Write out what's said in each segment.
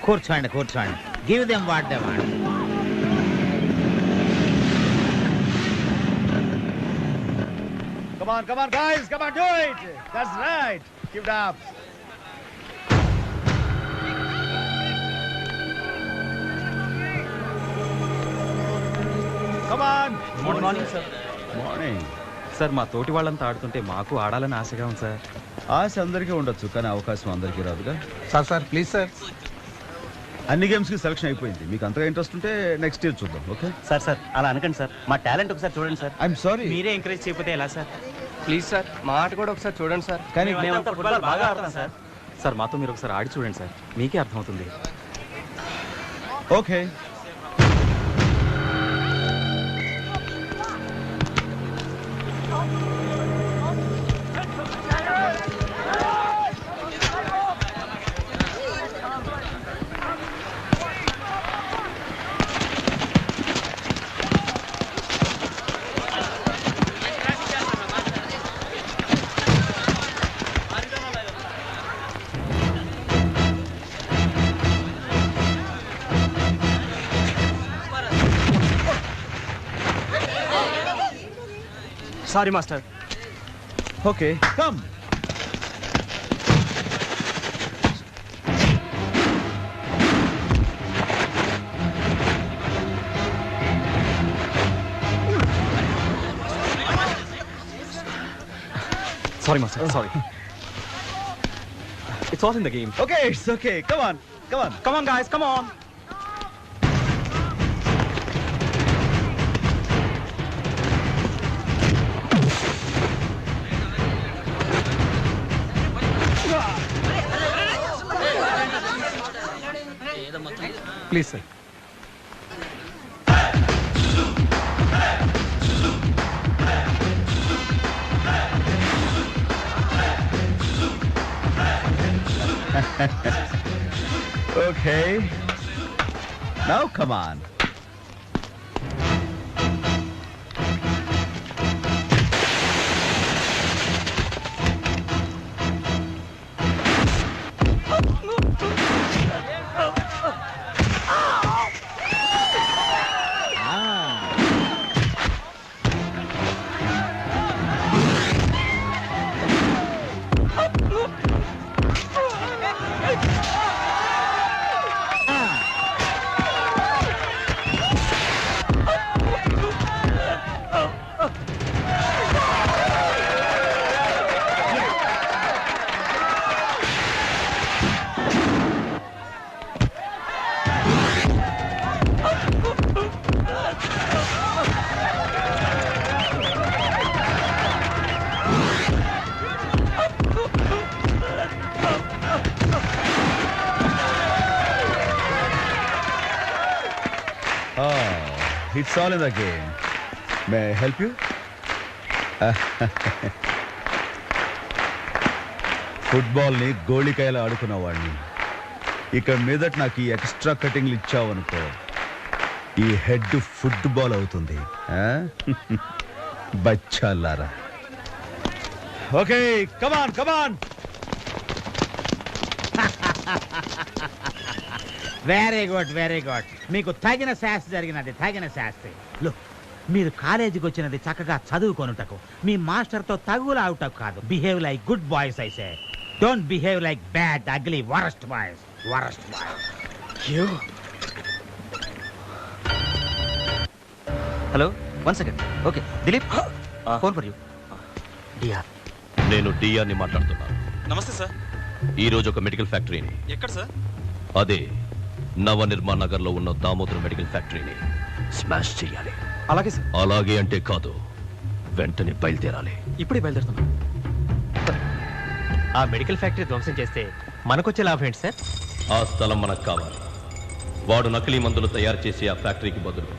కూర్చోండి కూర్చోండి. Give them what they want. Come on, come on, guys, come on, do it. That's right. Keep it up. Come on. Good morning sir. Morning sir మా తోటి వాళ్ళంతా ఆడుతుంటే మాకు ఆడాలని ఆశగా ఉంది సార్. ఆశ అందరికీ ఉండొచ్చు, కానీ అవకాశం అందరికీ రాదుగా. Sir please sir. అన్ని గేమ్స్కి సెలక్షన్ అయిపోయింది. మీకు అంతగా ఇంట్రెస్ట్ ఉంటే నెక్స్ట్ ఇయర్ చూద్దాం. ఓకే సార్ అలా అనకండి సార్. మా టాలెంట్ ఒకసారి చూడండి సార్. I'm sorry. మీరే ఎంకరేజ్ చేయకపోతే ఎలా సార్? ప్లీజ్ సార్, మా ఆట కూడా ఒకసారి చూడండి సార్. కానీ మేము ఫుట్బాల్ బాగా ఆడతాం సార్. సార్ మాతో మీరు ఒకసారి ఆడి చూడండి సార్, మీకే అర్థమవుతుంది. Okay. Sorry master. Okay come. Sorry, master. Sorry. It's all in the game. Okay, it's okay. Come on. Come on. Come on, guys. Come on. Please sir. Okay. Now come on. It's all in the game. May I help you? ఫుట్బాల్ని గోళికాయలు ఆడుకున్నవాడిని. ఇక మీదట నాకు ఈ extra కటింగ్లు ఇచ్చావనుకో, ఈ head football అవుతుంది. బచ్చాలారా. Okay come on come on. Very good very good. మీకు తగిన శాస్త్రి జరిగినది, తగిన శాస్త్రి. లుక్, మీరు కాలేజీకి వచ్చినది చక్కగా చదువుకొనుటకు, మీ మాస్టర్తో తగులు ఆవుటకు కాదు. Behave like good boys I say. Don't behave like bad ugly worst boys. Worst boys. Hello, 1 second. Okay Dilip, phone for you. DR. నేను డిఆర్ని మాట్లాడుతున్నాను. నమస్తే సార్. ఈ రోజు ఒక మెడికల్ ఫ్యాక్టరీని. ఎక్కడ సార్? అదే నవనిర్మాణ్ నగర్ లో ఉన్న దామోదర్ మెడికల్ ఫ్యాక్టరీని స్మాష్ చేయాలి. అలాగే సార్. అలాగే అంటే కాదు, వెంటనే బయలుదేరాలి. ఇప్పుడే బయలుదేరుతున్నాం. ఆ మెడికల్ ఫ్యాక్టరీ ధ్వంసం చేస్తే మనకొచ్చే లాభం ఏంటి సార్? ఆ స్థలం మనకు కావాలి. వాడు నకిలీ మందులు తయారు చేసి ఆ ఫ్యాక్టరీకి బదులు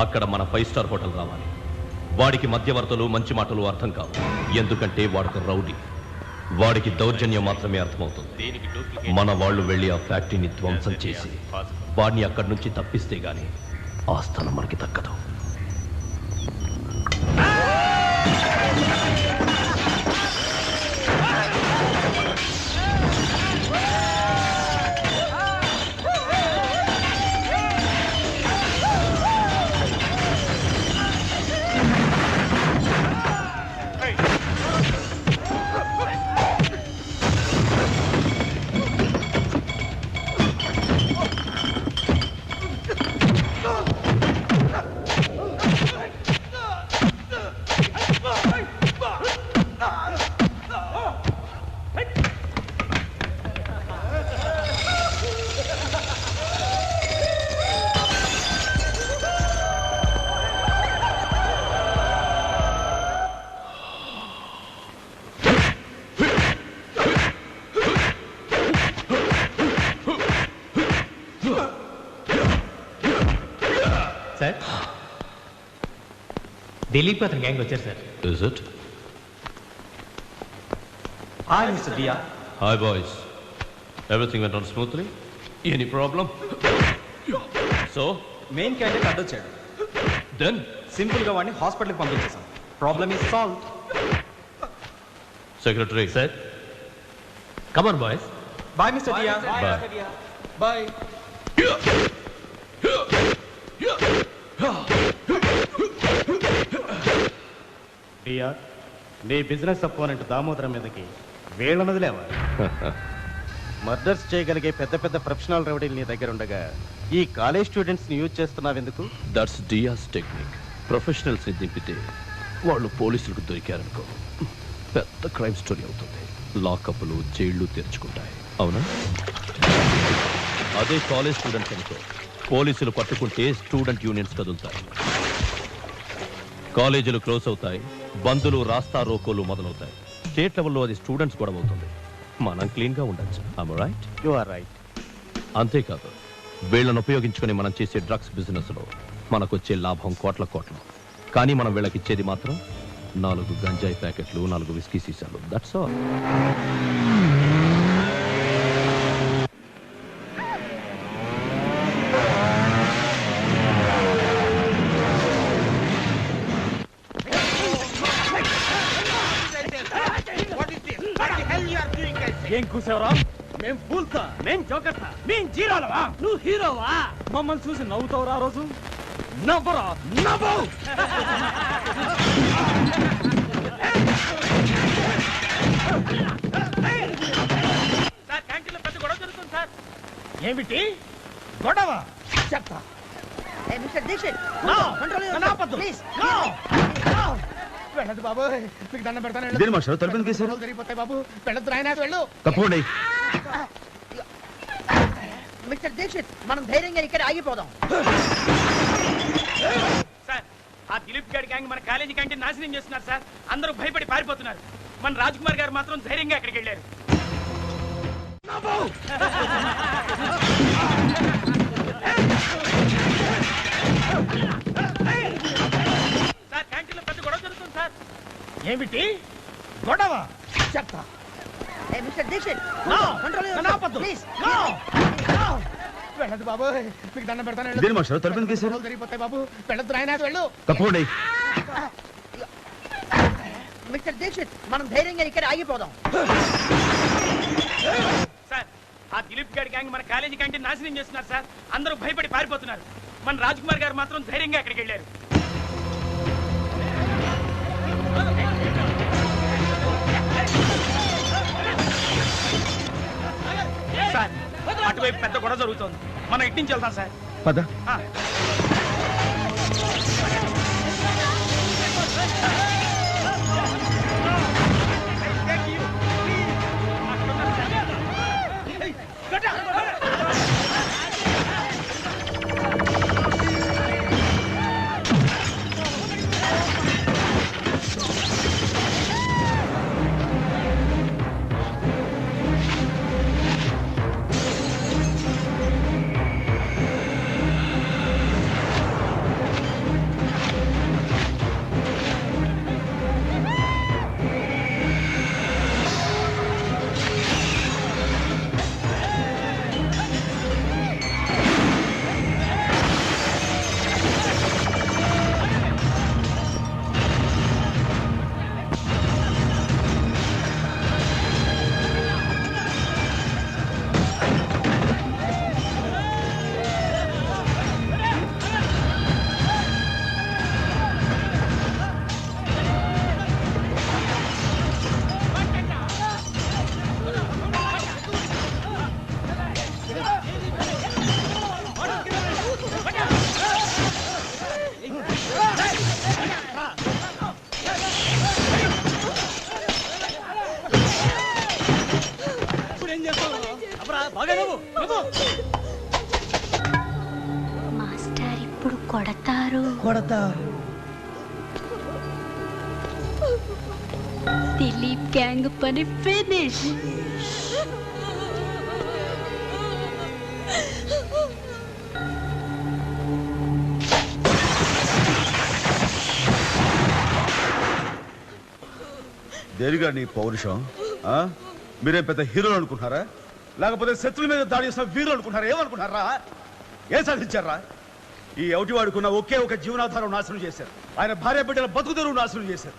అక్కడ మన 5 స్టార్ హోటల్ రావాలి. వాడికి మధ్యవర్తులు మంచి మాటలు అర్థం కావు, ఎందుకంటే వాడికి రౌడీ. వాడికి దౌర్జన్యం మాత్రమే అర్థమవుతుంది. మన వాళ్ళు వెళ్ళి ఆ ఫ్యాక్టరీని ధ్వంసం చేసి వాడిని అక్కడి నుంచి తప్పిస్తే గాని ఆ స్థలం మనకి దక్కదు. సార్ దిలీప్ అతని గ్యాంగ్ వచ్చారు sir. Is it? Hi mister Diya. Hi boys. Everything went on smoothly? Any problem? So, main candidate అడ్డొచ్చాడు. then సింపుల్గా వాడిని హాస్పిటల్కి పంపించేసాం. Problem is solve. secretary. Sir come on boys. Bye mister Diya. Bye. Bye. నీ బిజినెస్ అపోనెంట్ దామోదరం మీదకి వీళ్ళను వదిలేవా? Murders చేయగలిగే పెద్ద పెద్ద ప్రొఫెషనల్ రౌడీలు నీ దగ్గర ఉండగా ఈ కాలేజ్ స్టూడెంట్స్ ని యూజ్ చేస్తున్నావు ఎందుకు? That's Dia's technique. ప్రొఫెషనల్స్ ని దింపితే వాళ్ళు పోలీసులకు దొరికారనుకో పెద్ద క్రైమ్ స్టోరీ అవుతుంది. లాకప్లు జైళ్లు తెరుచుకుంటాయి. అవునా? అదే కాలేజ్ స్టూడెంట్స్ అనుకో పోలీసులు పట్టుకుంటే స్టూడెంట్ యూనియన్స్ కదులుతాయి, కాలేజీలు క్లోజ్ అవుతాయి, బందులు రాస్తా రోకోలు మొదలవుతాయి. స్టేట్ లెవెల్లో అది స్టూడెంట్స్ గొడవ అవుతుంది. మనం క్లీన్గా ఉండొచ్చు. am I right? You are right. అంతేకాదు వీళ్ళను ఉపయోగించుకొని మనం చేసే డ్రగ్స్ బిజినెస్లో మనకొచ్చే లాభం కోట్ల కోట్లు. కానీ మనం వీళ్ళకిచ్చేది మాత్రం 4 గంజాయి ప్యాకెట్లు, 4 విస్కీ సీసాలు. That's all. ఏం కూసావరా? మేం ఫూల్సా, మేం జోకర్సా, మేం జీరోలవా? నువ్వు హీరోవా? మమ్మల్ని చూసి నవ్వుతావురా రోజు? నవ్వరా, నవ్వు. సార్ క్యాంటీన్లో పెద్ద గొడవ జరుగుతుంది సార్. ఏమిటి గొడవ? చెప్తా. మిస్టర్ దీక్షిత్, వెళ్ళదు బాబు, మీకు దండం పెడతాను. ఇదేం మాస్టర్ తలుపుని తీశారు? జరిగిపోతాయి బాబు, వెళ్ళదు రాయనా, వెళ్ళు. తప్పకుండా మిస్టర్ దీక్షిత్, మనం ధైర్యంగా ఇక్కడ ఆగిపోదాం. సార్ ఆ దిలీప్ గారి గ్యాంగ్ మన కాలేజీ క్యాంటీన్ నాశనం చేస్తున్నారు సార్. అందరూ భయపడి పారిపోతున్నారు. మన రాజ్ కుమార్ గారు మాత్రం ధైర్యంగా అక్కడికి వెళ్ళారు. సార్ క్యాంటీన్లో పెద్ద గొడవ జరుగుతుంది సార్. ఏమిటి గొడవ? చెప్తా. Mister Dikshit, please. వెళ్ళదు బాబు, మీకు దండం పెడతాను. ఇదేం మాస్టర్ తలుపుని తీశారు? జరిగిపోతాయి బాబు, వెళ్ళదు రాయనా, వెళ్ళు. తప్పకుండా మిస్టర్ దీక్షిత్, మనం ధైర్యంగా ఇక్కడ ఆగిపోదాం. సార్ ఆ దిలీప్ గారి గ్యాంగ్ మన కాలేజీ క్యాంటీన్ నాశనం చేస్తున్నారు సార్. అందరూ భయపడి పారిపోతున్నారు. మన రాజ్ కుమార్ గారు మాత్రం ధైర్యంగా అక్కడికి వెళ్ళారు. సార్ అటువైపు పెద్ద గొడవ జరుగుతోంది. మనం ఇటు నుంచి వెళ్తాం సార్. పద. మాస్టర్ ఇప్పుడు కొడతారు. దిలీప్ గ్యాంగ్ పని ఫినిష్. దేనిగా నీ పౌరుషం ఆ? మీరేం పెద్ద హీరోలు అనుకుంటున్నారా లేకపోతే శత్రుల మీద దాడి చేసిన వీరులు అనుకుంటారా ఏమనుకుంటారా ఏం సాధించారా ఈ ఎవటి వాడుకున్న ఒకే ఒక జీవనాధారం నాశనం చేశారు ఆయన భార్య బిడ్డల బతుకుదెరువు నాశనం చేశారు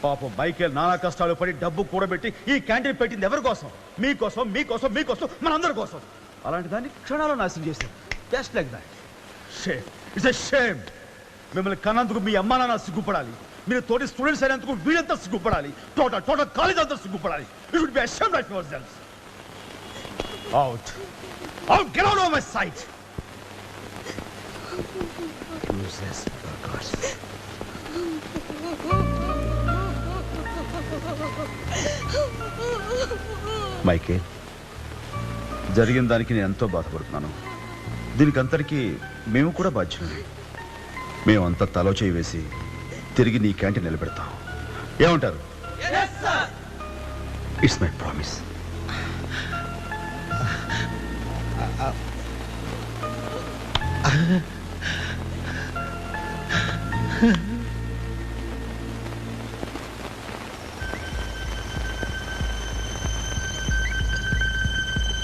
పాపం మైకేల్ నానా కష్టాలు పడి డబ్బు కూడబెట్టి ఈ క్యాంటీన్ పెట్టింది ఎవరి కోసం మీకోసం మీకోసం మీకోసం మనందరి కోసం అలాంటి దాన్ని క్షణాల్లో నాశనం చేశారు just like that shame it's a shame మిమ్మల్ని కన్నందుకు మీ అమ్మా నాన్న సిగ్గుపడాలి మీరు తోటి స్టూడెంట్స్ అయినందుకు వీళ్ళంతా సిగ్గుపడాలి టోటల్ కాలేజ్ అంతా సిగ్గుపడాలి you should be ashamed of yourselves out get out of my sight useless buggers Michael జరిగిన దానికి నేను ఎంతో బాధపడుతున్నాను దీనికి అంతటికీ మేము కూడా బాధ్యులు మేమంతా తలో చేయి వేసి తిరిగి నీ క్యాంటీన్ నిలబెడతాం ఏమంటారు ఇట్స్ మై ప్రామిస్